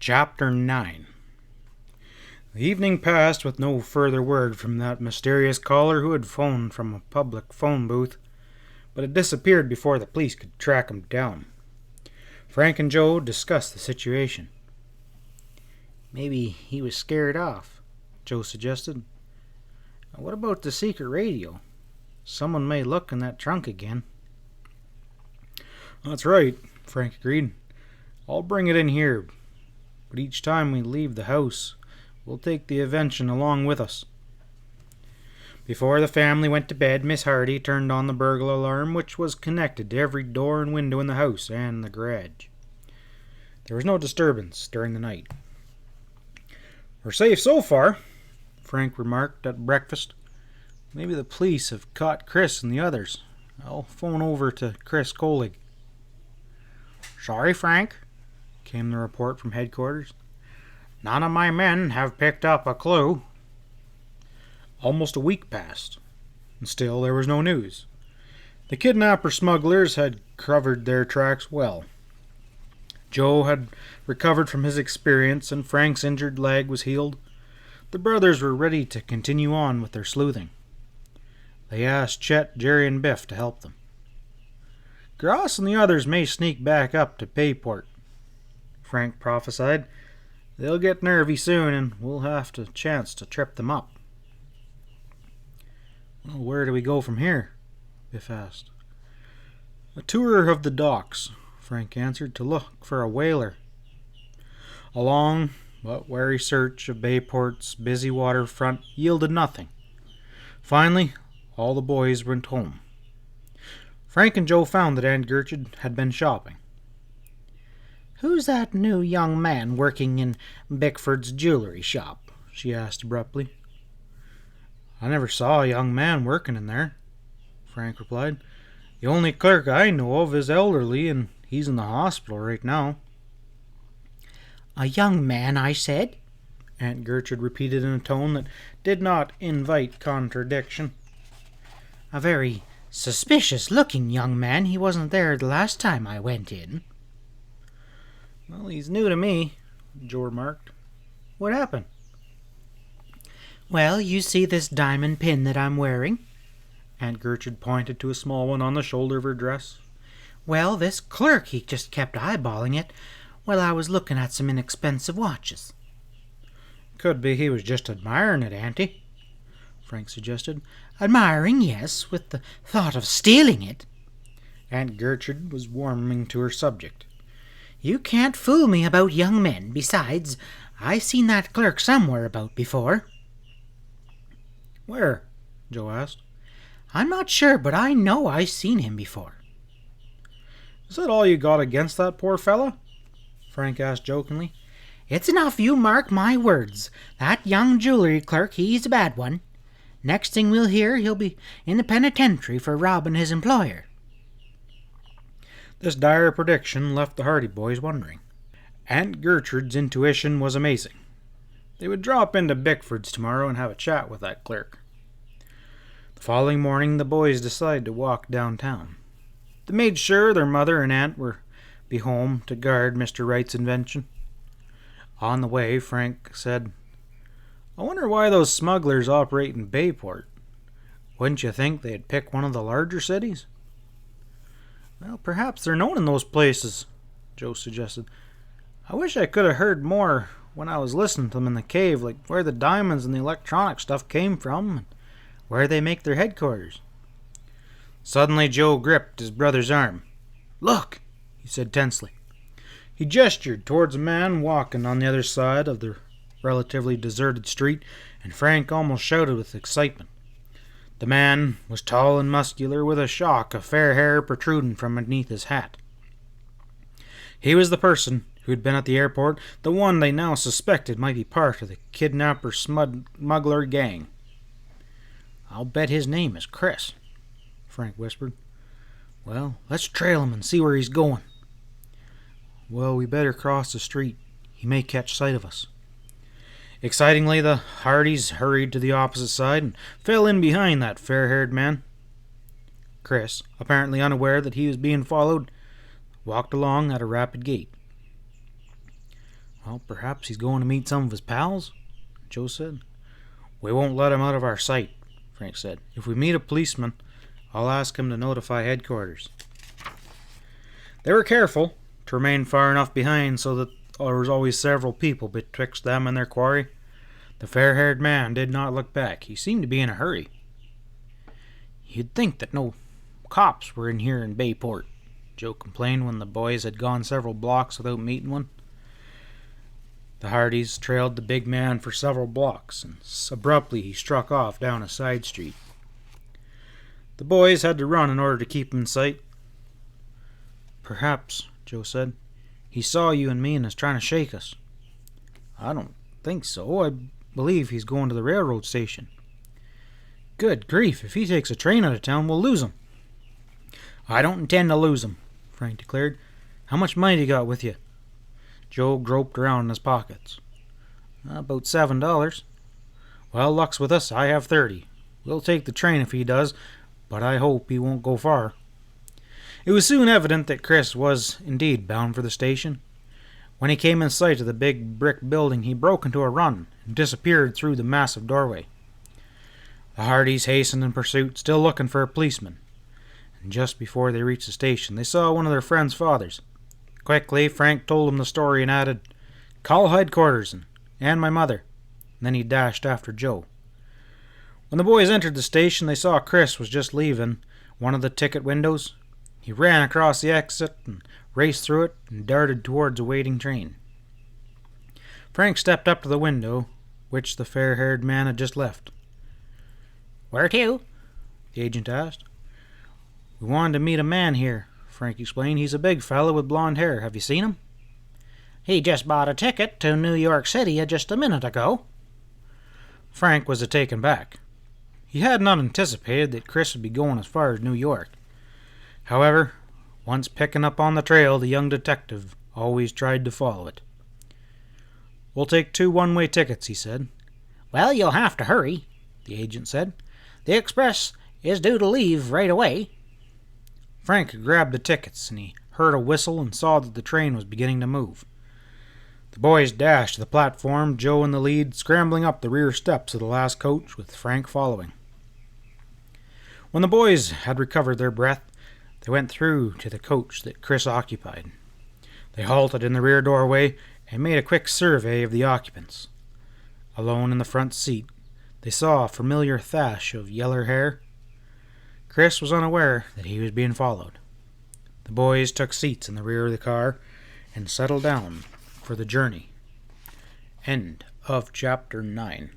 Chapter 9. The evening passed with no further word from that mysterious caller who had phoned from a public phone booth, but had disappeared before the police could track him down. Frank and Joe discussed the situation. Maybe he was scared off, Joe suggested. What about the secret radio? Someone may look in that trunk again. That's right, Frank agreed. I'll bring it in here, but each time we leave the house, we'll take the invention along with us. Before the family went to bed, Miss Hardy turned on the burglar alarm, which was connected to every door and window in the house and the garage. There was no disturbance during the night. "We're safe so far," Frank remarked at breakfast. "Maybe the police have caught Chris and the others. I'll phone over to Chris Collig." "Sorry, Frank," came the report from headquarters. "None of my men have picked up a clue." Almost a week passed, and still there was no news. The kidnapper smugglers had covered their tracks well. Joe had recovered from his experience, and Frank's injured leg was healed. The brothers were ready to continue on with their sleuthing. They asked Chet, Jerry, and Biff to help them. "Gross and the others may sneak back up to Bayport," Frank prophesied. "They'll get nervy soon, and we'll have a chance to trip them up." "Well, where do we go from here?" Biff asked. "A tour of the docks," Frank answered, "to look for a whaler." A long but wary search of Bayport's busy waterfront yielded nothing. Finally, all the boys went home. Frank and Joe found that Aunt Gertrude had been shopping. "Who's that new young man working in Bickford's jewelry shop?" she asked abruptly. "I never saw a young man working in there," Frank replied. "The only clerk I know of is elderly, and he's in the hospital right now." "A young man, I said," Aunt Gertrude repeated in a tone that did not invite contradiction. "A very suspicious-looking young man. He wasn't there the last time I went in." "Well, he's new to me," Joe remarked. "What happened?" "Well, you see this diamond pin that I'm wearing?" Aunt Gertrude pointed to a small one on the shoulder of her dress. "Well, this clerk, he just kept eyeballing it while I was looking at some inexpensive watches." "Could be he was just admiring it, Auntie," Frank suggested. "Admiring, yes, with the thought of stealing it." Aunt Gertrude was warming to her subject. "You can't fool me about young men. Besides, I seen that clerk somewhere about before." "Where?" Joe asked. "I'm not sure, but I know I seen him before." "Is that all you got against that poor fella?" Frank asked jokingly. "It's enough, you mark my words. That young jewelry clerk, he's a bad one. Next thing we'll hear, he'll be in the penitentiary for robbing his employer." This dire prediction left the Hardy boys wondering. Aunt Gertrude's intuition was amazing. They would drop into Bickford's tomorrow and have a chat with that clerk. The following morning, the boys decided to walk downtown. They made sure their mother and aunt were be home to guard Mr. Wright's invention. On the way, Frank said, "I wonder why those smugglers operate in Bayport. Wouldn't you think they'd pick one of the larger cities?" "Well, perhaps they're known in those places," Joe suggested. "I wish I could have heard more when I was listening to them in the cave, like where the diamonds and the electronic stuff came from, and where they make their headquarters." Suddenly, Joe gripped his brother's arm. "Look," he said tensely. He gestured towards a man walking on the other side of the relatively deserted street, and Frank almost shouted with excitement. The man was tall and muscular, with a shock of fair hair protruding from beneath his hat. He was the person who had been at the airport, the one they now suspected might be part of the kidnapper smuggler gang. "I'll bet his name is Chris," Frank whispered. "Well, let's trail him and see where he's going." "Well, we better cross the street. He may catch sight of us." Excitingly, the Hardys hurried to the opposite side and fell in behind that fair-haired man. Chris, apparently unaware that he was being followed, walked along at a rapid gait. Well, perhaps he's going to meet some of his pals, Joe said. We won't let him out of our sight, Frank said. If we meet a policeman, I'll ask him to notify headquarters. They were careful to remain far enough behind so that there was always several people betwixt them and their quarry. The fair-haired man did not look back. He seemed to be in a hurry. You'd think that no cops were in here in Bayport, Joe complained when the boys had gone several blocks without meeting one. The Hardys trailed the big man for several blocks, and abruptly he struck off down a side street. The boys had to run in order to keep him in sight. Perhaps, Joe said, he saw you and me and is trying to shake us. I don't think so. I believe he's going to the railroad station. Good grief, if he takes a train out of town, we'll lose him. I don't intend to lose him, Frank declared. How much money you got with you? Joe groped around in his pockets. About $7. Well, luck's with us. I have 30. We'll take the train if he does, but I hope he won't go far. It was soon evident that Chris was indeed bound for the station. When he came in sight of the big brick building, he broke into a run and disappeared through the massive doorway. The Hardys hastened in pursuit, still looking for a policeman. And just before they reached the station, they saw one of their friend's fathers. Quickly, Frank told him the story and added, "Call headquarters and my mother." And then he dashed after Joe. When the boys entered the station, they saw Chris was just leaving one of the ticket windows. He ran across the exit and raced through it and darted towards a waiting train. Frank stepped up to the window, which the fair-haired man had just left. "Where to?" the agent asked. "We wanted to meet a man here," Frank explained. "He's a big fellow with blonde hair. Have you seen him?" "He just bought a ticket to New York City just a minute ago." Frank was taken back. He had not anticipated that Chris would be going as far as New York. However, once picking up on the trail, the young detective always tried to follow it. "We'll take 2 one-way tickets," he said. "Well, you'll have to hurry," the agent said. "The express is due to leave right away." Frank grabbed the tickets, and he heard a whistle and saw that the train was beginning to move. The boys dashed to the platform, Joe in the lead, scrambling up the rear steps of the last coach, with Frank following. When the boys had recovered their breath, they went through to the coach that Chris occupied. They halted in the rear doorway and made a quick survey of the occupants. Alone in the front seat, they saw a familiar thatch of yeller hair. Chris was unaware that he was being followed. The boys took seats in the rear of the car and settled down for the journey. End of chapter 9.